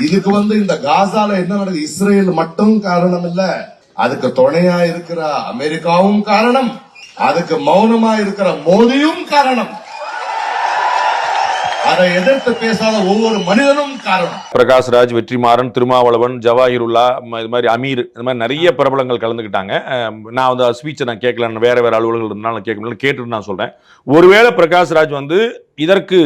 இதுக்கு இந்த காசால என்ன நடக்குது, இஸ்ரேல் மட்டும் காரணம் இல்ல, அதுக்கு துணையா இருக்கிற அமெரிக்காவும் காரணம், அதுக்கு மௌனமா இருக்கிற மோடியும் காரணம், அதை எதிர்த்து பேசாத ஒவ்வொரு மனிதனும் காரணம். பிரகாஷ்ராஜ், வெற்றிமாறன், திருமாவளவன், ஜவாஹிருல்லா, இது மாதிரி அமீர், இந்த மாதிரி நிறைய பிரபலங்கள் கலந்துக்கிட்டாங்க. நான் ஸ்பீச்சை நான் கேட்கல, வேற அலுவலர்கள் இருந்தாலும் கேட்க கேட்டுட்டு நான் சொல்றேன். ஒருவேளை பிரகாஷ்ராஜ் இதற்கு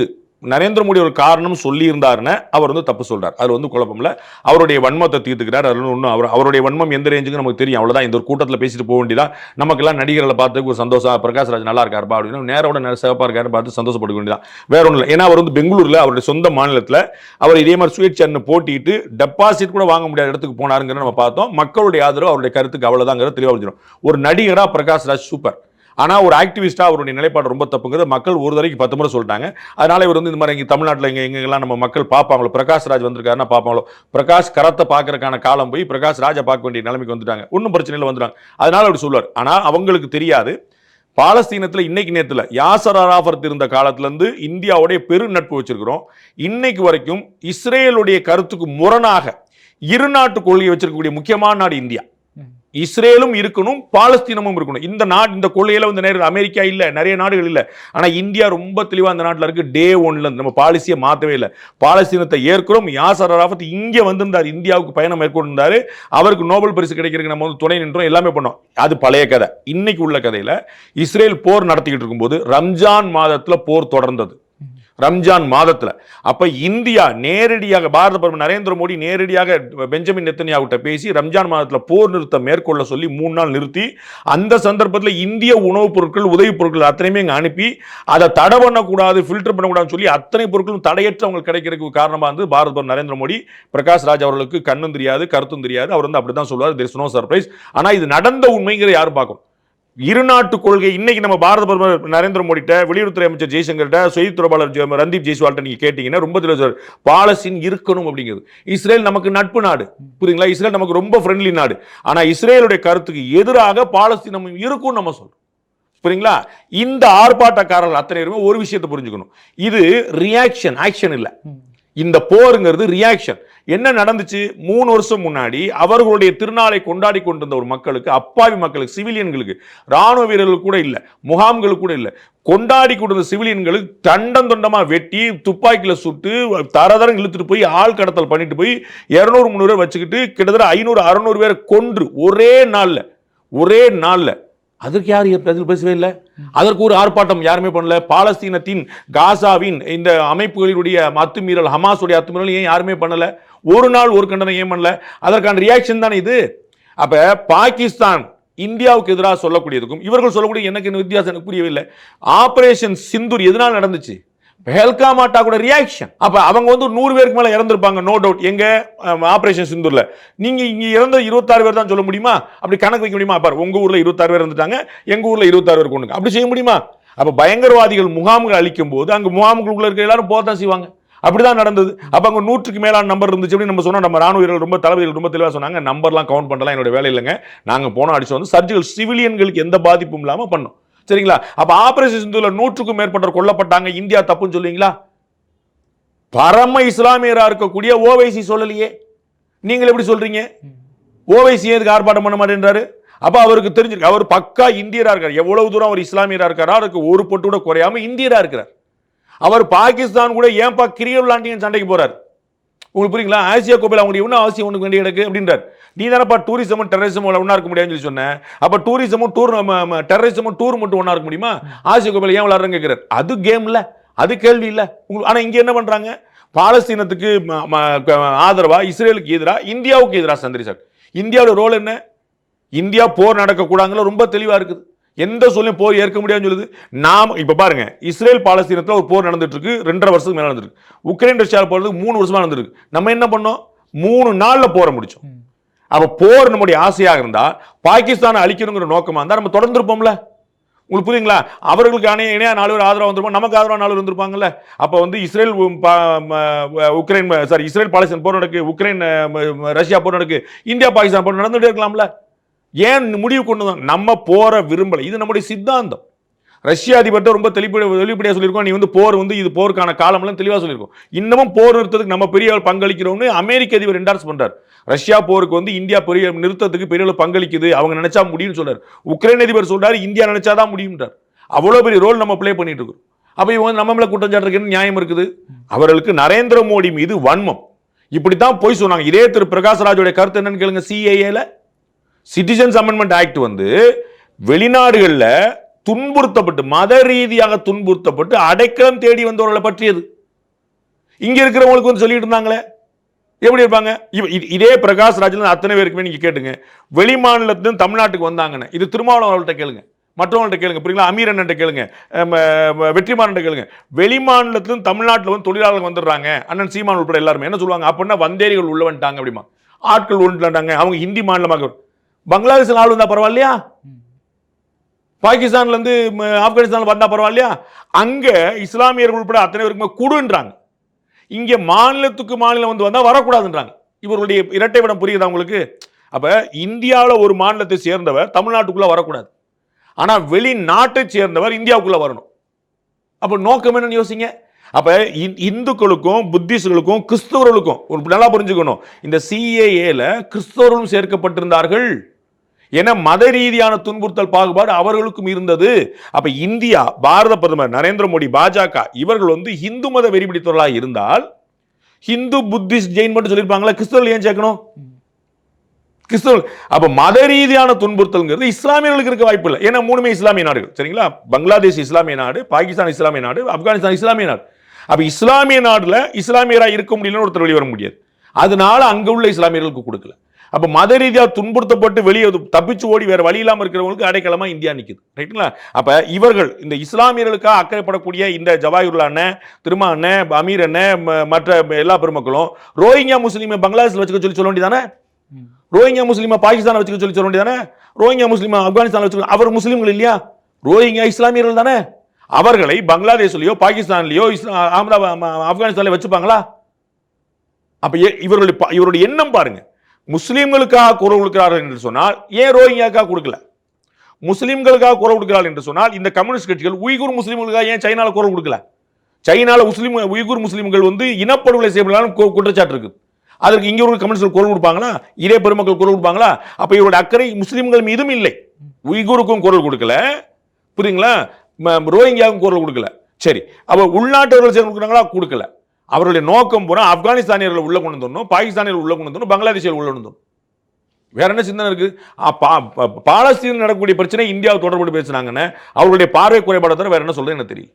நரேந்திர மோடி ஒரு காரணம் சொல்லி இருந்தாருன்னு அவர் தப்பு சொல்றார். அது குழப்பம் இல்ல, அவருடைய வன்மத்தை தீர்த்துக்கிறார். அது ஒன்றும் அவருடைய வன்மம் எந்த ரேஞ்சுக்கு நமக்கு தெரியும், அவ்வளவுதான். இந்த ஒரு கூட்டத்தில் பேசிட்டு போக வேண்டியதா, நமக்கெல்லாம் நடிகர்களை பார்த்து ஒரு சந்தோஷம், பிரகாஷ்ராஜ் நல்லா இருக்காருப்பா அப்படின்னு நேரோட சிவப்பா இருக்காரு பார்த்து சந்தோஷப்பட வேண்டியதான், வேற ஒன்றும் இல்லை. ஏன்னா அவர் பெங்களூர்ல அவருடைய சொந்த மாநிலத்தில் அவர் இதே மாதிரி சுயேட்சை போட்டிட்டு டெபாசிட் கூட வாங்க முடியாத இடத்துக்கு போனாருங்கிற நம்ம பார்த்தோம். மக்களுடைய ஆதரவு அவருடைய கருத்துக்கு அவ்வளவுதாங்கிறது தெளிவாக வந்துடும். ஒரு நடிகரா பிரகாஷ்ராஜ் சூப்பர், ஆனால் ஒரு ஆக்டிவிஸ்டா அவருடைய நிலைப்பாடு ரொம்ப தப்புங்கிறது மக்கள் ஒரு தடவைக்கு 10 முறை சொல்லிட்டாங்க. அதனால இவர் இந்த மாதிரி இங்கே தமிழ்நாட்டில் எங்கெல்லாம் நம்ம மக்கள் பார்ப்பாங்களோ, பிரகாஷ்ராஜ் வந்திருக்காருன்னா பார்ப்பாங்களோ, பிரகாஷ் கரத்தை பார்க்கறதுக்கான காலம் போய் பிரகாஷ் ராஜை பார்க்க வேண்டிய நிலைமைக்கு வந்துட்டாங்க. ஒன்றும் பிரச்சனை இல்லை, வந்துட்டாங்க. அதனால அவர் சொல்லுவார். ஆனால் அவங்களுக்கு தெரியாது, பாலஸ்தீனத்தில் இன்னைக்கு நேரத்தில் யாசர் அராஃபத் இருந்த காலத்திலேருந்து இந்தியாவுடைய பெரு நட்பு வச்சிருக்கிறோம். இன்னைக்கு வரைக்கும் இஸ்ரேலுடைய கருத்துக்கு முரணாக இருநாட்டு கொள்கையை வச்சிருக்கக்கூடிய முக்கியமான நாடு இந்தியா. இஸ்ரேலும் இருக்கணும், பாலஸ்தீனமும் இருக்கணும். இந்த கொள்கையில நேரம் அமெரிக்கா இல்ல, நிறைய நாடுகள் இல்ல. ஆனா இந்தியா ரொம்ப தெளிவா அந்த நாட்டில் இருக்கு. டே ஒன்ல நம்ம பாலிசியை மாற்றவே இல்லை. பாலஸ்தீனத்தை ஏற்கிறோம். யாசர் அராஃபத் இங்கே வந்திருந்தார், இந்தியாவுக்கு பயணம் மேற்கொண்டிருந்தாரு. அவருக்கு நோபல் பரிசு கிடைக்கிறதுக்கு நம்ம துணை நின்றோம், எல்லாமே பண்ணோம். அது பழைய கதை. இன்னைக்கு உள்ள கதையில இஸ்ரேல் போர் நடத்திக்கிட்டு இருக்கும்போது ரம்ஜான் மாதத்துல போர் தொடர்ந்தது. ரம்ஜான் மாதத்துல அப்ப இந்தியா நேரடியாக பாரத பிரதமர் நரேந்திர மோடி நேரடியாக பெஞ்சமின் நெத்தன்யாஹு பேசி ரம்ஜான் மாதத்துல போர் நிறுத்தம் மேற்கொள்ள சொல்லி 3 நாள் நிறுத்தி, அந்த சந்தர்ப்பத்தில் இந்திய உணவுப் பொருட்கள், உதவி பொருட்கள் அத்தனையுமே இங்க அனுப்பி அதை தடை பண்ணக்கூடாது, ஃபில்டர் பண்ணக்கூடாதுன்னு சொல்லி அத்தனை பொருட்களும் தடையற்ற அவங்களுக்கு கிடைக்கிறதுக்கு காரணமா இருந்து பாரத பிரதமர் நரேந்திர மோடி. பிரகாஷ்ராஜ் அவர்களுக்கு கண்ணும் தெரியாது, கருத்தும் தெரியாது, அவர் அப்படிதான் சொல்லுவார், there is no surprise. ஆனா இது நடந்த உண்மைங்கிறத யாரும் பார்க்கணும். இருநாட்டு கொள்கை இன்னைக்கு நம்ம பாரத பிரதமர் நரேந்திர மோடிட்ட, வெளியுறவுத்துறை அமைச்சர் ஜெய்சங்கர்ட்ட, செய்தி தொடர்பாளர் ரந்தீப் ஜெய்ஸ்வால்ட்ட நீங்க கேட்டீங்கன்னா ரொம்ப தெளிவாக பாலஸ்தீன் இருக்கணும் அப்படிங்கிறது. இஸ்ரேல் நமக்கு நட்பு நாடு, புரியுங்களா? இஸ்ரேல் நமக்கு ரொம்ப ஃப்ரெண்ட்லி நாடு. ஆனா இஸ்ரேலுடைய கருத்துக்கு எதிராக பாலஸ்தீனம் இருக்கும் நம்ம சொல்றோம், புரியுங்களா? இந்த ஆர்ப்பாட்டக்காரர்கள் அத்தனை பேருமே ஒரு விஷயத்தை புரிஞ்சுக்கணும், இது ரியாக்ஷன், ஆக்ஷன் இல்ல. இந்த போருங்கிறது ரியாக்ஷன். என்ன நடந்துச்சு? 3 வருஷம் முன்னாடி அவர்களுடைய திருநாளை கொண்டாடி கொண்டிருந்த ஒரு மக்களுக்கு, அப்பாவி மக்களுக்கு, சிவிலியன்களுக்கு, ராணுவ வீரர்களுக்கு கூட இல்ல, முகாம்களுக்கு கூட இல்ல, கொண்டாடி கொண்டிருந்த சிவிலியன்களுக்கு தண்டம் தொண்டமா வெட்டி துப்பாக்கியில சுட்டு தரதரம் இழுத்துட்டு போய் ஆள் கடத்தல் பண்ணிட்டு போய் 200-300 பேர் வச்சுக்கிட்டு கிட்டத்தட்ட 500-600 பேரை கொன்று ஒரே நாள்ல. அதற்கு யார் அதில் பேசவே இல்லை. அதற்கு ஒரு ஆர்ப்பாட்டம் யாருமே பண்ணல. பாலஸ்தீனத்தின், காசாவின் இந்த அமைப்புகளுடைய அத்துமீறல், ஹமாஸுடைய அத்துமீறல் ஏன் யாருமே பண்ணல? ஒரு நாள் ஒரு கண்டனம் ஏன் பண்ணல? அதற்கான ரியாக்ஷன் தானே இது. அப்ப பாகிஸ்தான் இந்தியாவுக்கு எதிராக சொல்லக்கூடியதுக்கும் இவர்கள் சொல்லக்கூடிய எனக்கு வித்தியாசம் எனக்கு புரியவில்லை. ஆபரேஷன் சிந்தூர் எதனால் நடந்துச்சு? பெஹல்காம் கூட ரியாக்ஷன். அப்ப அவங்க 100 பேருக்கு மேல இறந்திருப்பாங்க, நோ டவுட். எங்க ஆபரேஷன் சிந்தூர்ல நீங்க இங்க இறந்த 26 பேர் தான் சொல்ல முடியுமா? அப்படி கணக்கு வைக்க முடியுமா? பாரு, உங்க ஊர்ல 26 பேர் இருந்துட்டாங்க, எங்க ஊர்ல 26 பேர் கொண்டு, அப்படி செய்ய முடியுமா? அப்ப பயங்கரவாதிகள் முகாம்கள் அளிக்கும் போது அங்க முகாம்களுக்குள்ள இருக்க எல்லாரும் போதான் செய்வாங்க. அப்படிதான் நடந்தது. அப்ப அங்க 100க்கு மேலான நம்பர் இருந்துச்சு அப்படின்னு நம்ம சொன்னா, நம்ம ராணுவ வீரர்கள் ரொம்ப தளபதிகள் ரொம்ப தெளிவா சொன்னாங்க, நம்பர்லாம் கவுண்ட் பண்ணலாம் என்னோட வேலை இல்லைங்க, நாங்க போனோம் அடிச்சு சர்ஜிக்கல் சிவிலியன்களுக்கு எந்த பாதிப்பும் இல்லாம பண்ணோம், சரிங்களா? அப்ப ஆபரேஷன் சிந்தூர்ல 100க்கும் மேற்பட்டவர் கொல்லப்பட்டாங்க, இந்தியா தப்புன்னு சொல்லுவீங்களா? பரம இஸ்லாமியரா இருக்கக்கூடிய ஓவைசி சொல்லலையே, நீங்கள் எப்படி சொல்றீங்க? ஓவைசி எதுக்கு ஆர்ப்பாட்டம் பண்ண மாட்டேன்றாரு? அப்ப அவருக்கு தெரிஞ்சிருக்கு, அவர் பக்கா இந்தியரா இருக்கார். எவ்வளவு தூரம் அவர் இஸ்லாமியரா இருக்காரா, அதுக்கு ஒரு பொட்டு கூட குறையாம இந்தியரா இருக்கிறார். அவர் பாகிஸ்தான் கூட ஏன்பா கிரிக்கெட் விளையாண்டிங்க சண்டைக்கு போறாரு? உங்களுக்கு புரியுங்களா? ஆசியா கோப்பையில் அவங்களுக்கு என்ன அவசியம் ஒன்று வேண்டிய எனக்கு அப்படின்றார். நீ தானப்பா டூரிசமும் டெரரிசமும் ஒன்றா இருக்க முடியாதுன்னு சொல்லி சொன்னேன். அப்ப டூரிசமும் டெரரிசமும் டூர் மட்டும் ஒன்றா இருக்க முடியுமா? ஆசியா கோப்பையில் ஏன் விளையாடுறேன்னு கேட்கிறார். அது கேம் இல்ல, அது கேள்வி இல்ல. ஆனா இங்க என்ன பண்றாங்க? பாலஸ்தீனத்துக்கு ஆதரவா, இஸ்ரேலுக்கு எதிராக, இந்தியாவுக்கு எதிராக சந்திரிசார். இந்தியாவோட ரோல் என்ன? இந்தியா போர் நடக்கக்கூடாதுல ரொம்ப தெளிவா இருக்குது. எந்த சொல்லையும் போர் ஏற்க முடியாதுன்னு சொல்லுது. நாம் இப்ப பாருங்க, இஸ்ரேல் பாலஸ்தீனத்தில் ஒரு போர் நடந்துட்டு இருக்கு, 2.5 வருஷத்துக்கு மேல நடந்துருக்கு. உக்ரைன் ரஷ்யாவில் போறதுக்கு 3 வருஷமா நடந்திருக்கு. நம்ம என்ன பண்ணோம்? 3 நாள்ல போரை முடிச்சோம். அப்ப போர் நம்முடைய ஆசையாக இருந்தா, பாகிஸ்தானை அழிக்கணுங்கிற நோக்கமா இருந்தா நம்ம தொடர்ந்து இருப்போம்ல. உங்களுக்கு புரியுங்களா? அவர்களுக்கு இணையா 4 பேர் ஆதரவு வந்திருப்போம், நமக்கு ஆதரவு 4 பேர் வந்திருப்பாங்கல்ல. அப்ப இஸ்ரேல் உக்ரைன் இஸ்ரேல் பாலஸ்தீன் போர் நடக்கு, உக்ரைன் ரஷ்யா போர் நடக்கு, இந்தியா பாகிஸ்தான் போர் நடந்துட்டே இருக்கலாம்ல. ஏன் முடிவு கொண்டு நம்ம போற விரும்பல? இது நம்முடைய சித்தாந்தம். ரஷ்ய அதிபர்கிட்ட ரொம்ப வெளிப்படையா சொல்லியிருக்கோம், நீ வந்து போர் வந்து இது போருக்கான காலம்லாம் தெளிவா சொல்லியிருக்கோம். இன்னமும் போர் நிறுத்தத்துக்கு நம்ம பெரிய பங்களிக்கிறோம்னு அமெரிக்க அதிபர் என்டார்ஸ் பண்றாரு. ரஷ்யா போருக்கு வந்து இந்தியா பெரிய நிறுத்தத்துக்கு பெரிய பங்களிக்குது, அவங்க நினைச்சா முடியும்னு சொல்றாரு. உக்ரைன் அதிபர் சொல்றாரு இந்தியா நினைச்சாதான் முடியும்ன்றார். அவ்வளவு பெரிய ரோல் நம்ம பிளே பண்ணிட்டு இருக்கோம். அப்ப இவங்க நம்ம மேல குற்றம் சாட்டுறதுக்கு நியாயம் இருக்குது? அவர்களுக்கு நரேந்திர மோடி மீது வன்மம். இப்படித்தான் போய் சொன்னாங்க. இதே திரு பிரகாஷ்ராஜோட கருத்து என்னன்னு கேளுங்க. சிஏஏல சிட்டிசன்ஸ் அமெண்ட்மெண்ட் ஆக்ட் வந்து வெளிநாடுகள்ல துன்புறுத்தப்பட்டு மத ரீதியாக துன்புறுத்தப்பட்டு அடைக்கலம் தேடி வந்தவர்களை பற்றியது. இங்க இருக்கிறவங்களுக்கு வந்து சொல்லிட்டு இருந்தாங்களே, எப்படி இருப்பாங்க? இதே பிரகாஷ் ராஜ் அத்தனை பேருக்குமே நீங்க கேட்டுங்க, வெளி மாநிலத்திலும் தமிழ்நாட்டுக்கு வந்தாங்கன்னு. இது திருமாவளவன்கிட்ட கேளுங்க, மற்றவங்கள்ட்ட கேளுங்க, புரியுங்களா? அமீர் அண்ணன் கேளுங்க, வெற்றிமாறன் கேளுங்க. வெளி மாநிலத்திலும் தமிழ்நாட்டில் வந்து தொழிலாளர்கள் வந்துடுறாங்க, அண்ணன் சீமான் உட்பட எல்லாருமே என்ன சொல்லுவாங்க? அப்படின்னா வந்தேரிகள் உள்ள வந்துட்டாங்க, அப்படிமா ஆட்கள் வந்துட்டாங்க, அவங்க ஹிந்தி மாநிலமாக. பங்களாதேஷில் ஆள் வந்தா பரவாயில்லையா? பாகிஸ்தான்ல இருந்து ஆப்கானிஸ்தான்ல வந்தா பரவாயில்லையா? அங்க இஸ்லாமியர்கள் உட்பட அத்தனை பேருக்குமே கூடுன்றாங்க. இங்க மாநிலத்துக்கு மாநிலம் வந்து வந்தா வரக்கூடாதுன்றாங்க. இவருடைய இரட்டை விடம் புரியுதா உங்களுக்கு? அப்ப இந்தியாவில் ஒரு மாநிலத்தை சேர்ந்தவர் தமிழ்நாட்டுக்குள்ள வரக்கூடாது, ஆனா வெளிநாட்டை சேர்ந்தவர் இந்தியாவுக்குள்ள வரணும். அப்ப நோக்கம் என்னன்னு யோசிங்க. அப்ப இந்துக்களுக்கும் புத்திஸ்டுகளுக்கும் கிறிஸ்தவர்களுக்கும் நல்லா புரிஞ்சுக்கணும், இந்த சிஏஏல கிறிஸ்தவர்களும் சேர்க்கப்பட்டிருந்தார்கள். என மத ரீதியான துன்புறுத்தல் பாகுபாடு அவர்களுக்கும் இருந்தது. அப்ப இந்தியா, பாரத பிரதமர் நரேந்திர மோடி, பாஜக இவர்கள் வந்து இந்து மத வெறிபிடித்தவர்களாக இருந்தால் ஹிந்து புத்திஸ்ட் ஜெயின் மட்டும் சொல்லியிருப்பாங்களா? கிறிஸ்தவர்கள் ஏன் சேர்க்கணும்? கிறிஸ்தவர்கள் அப்ப மத ரீதியான துன்புறுத்தல்ங்கிறது இஸ்லாமியர்களுக்கு இருக்க வாய்ப்பு இல்லை. ஏன்னா மூணுமே இஸ்லாமிய நாடுகள், சரிங்களா? பங்களாதேஷ் இஸ்லாமிய நாடு, பாகிஸ்தான் இஸ்லாமிய நாடு, ஆப்கானிஸ்தான் இஸ்லாமிய நாடு. அப்ப இஸ்லாமிய நாடுல இஸ்லாமியராக இருக்க முடியலன்னு ஒருத்தர் வெளிவர முடியாது. அதனால அங்க உள்ள இஸ்லாமியர்களுக்கு கொடுக்கல. அப்ப மத ரீதியாக துன்புறுத்தப்பட்டு வெளியே தப்பிச்சு ஓடி வேற வழி இல்லாம இருக்கிறவங்களுக்கு அடைக்கலமா இந்தியா நிக்குது, ரைட்டுங்களா? அப்ப இவர்கள் இந்த இஸ்லாமியர்களுக்காக அக்கறைப்படக்கூடிய இந்த ஜவாஹிருல்லா அண்ணன், திருமா அண்ணன், அமீர் அண்ணன், மற்ற எல்லா பெருமக்களும் ரோஹிங்கியா முஸ்லீமை பங்களாதேஷ்ல வச்சுக்க சொல்லி சொல்ல வேண்டியதானே? ரோஹிங்கியா முஸ்லீமை பாகிஸ்தான் வச்சுக்க சொல்லி சொல்ல வேண்டியதானே? ரோஹிங்கியா முஸ்லீமை ஆப்கானிஸ்தான் வச்சுக்க, அவர் முஸ்லீம்கள் இல்லையா? ரோஹிங்கியா இஸ்லாமியர்கள் தானே? அவர்களை பங்களாதேஷ்லயோ பாகிஸ்தான்லயோ ஆப்கானிஸ்தான்லயோ வச்சுப்பாங்களா? அப்ப இவருடைய எண்ணம் பாருங்க. முஸ்லிம்களுக்காக குரல் கொடுக்கிறார்கள் என்று சொன்னால் ஏன் ரோஹிங்கியாக்காக கொடுக்கல? முஸ்லிம்களுக்காக குரல் கொடுக்கிறார்கள் என்று சொன்னால் இந்த கம்யூனிஸ்ட் கட்சிகள் உய்குர் முஸ்லிம்களுக்காக ஏன் சைனால குரல் கொடுக்கல? சைனால உய்குர் முஸ்லிம்கள் வந்து இனப்படுகொலை செய்யப்படலாம் குற்றச்சாட்டு இருக்கு. அதற்கு இங்க ஒரு கம்யூனிஸ்ட் குரல் கொடுப்பாங்களா? இதே பெருமக்கள் குரல் கொடுப்பாங்களா? அப்ப இவருடைய அக்கறை முஸ்லிம்கள் மீதும் இல்லை. உய்குருக்கும் குரல் கொடுக்கல, புரியுங்களா? ரோஹிங்கியாவுக்கும் குரல் கொடுக்கல. சரி, அப்ப உள்நாட்டவர்கள் சேர்ந்து கொடுக்குறாங்களா? கொடுக்கல. அவருடைய நோக்கம் பூரா ஆப்கானிஸ்தானியர்கள் உள்ள கொண்டு வரணும், பாகிஸ்தானியர்கள் உள்ள கொண்டு வரணும், பங்களாதேஷியர்கள் உள்ள கொண்டு வரணும். வேற என்ன சிந்தனை இருக்கு? பாலஸ்தீன் நடக்கக்கூடிய பிரச்சனை இந்தியாவை தொடர்பு பேசுனாங்கன்னு அவருடைய பார்வை குறைபாடு தவிர வேற என்ன சொல்றது எனக்கு தெரியல.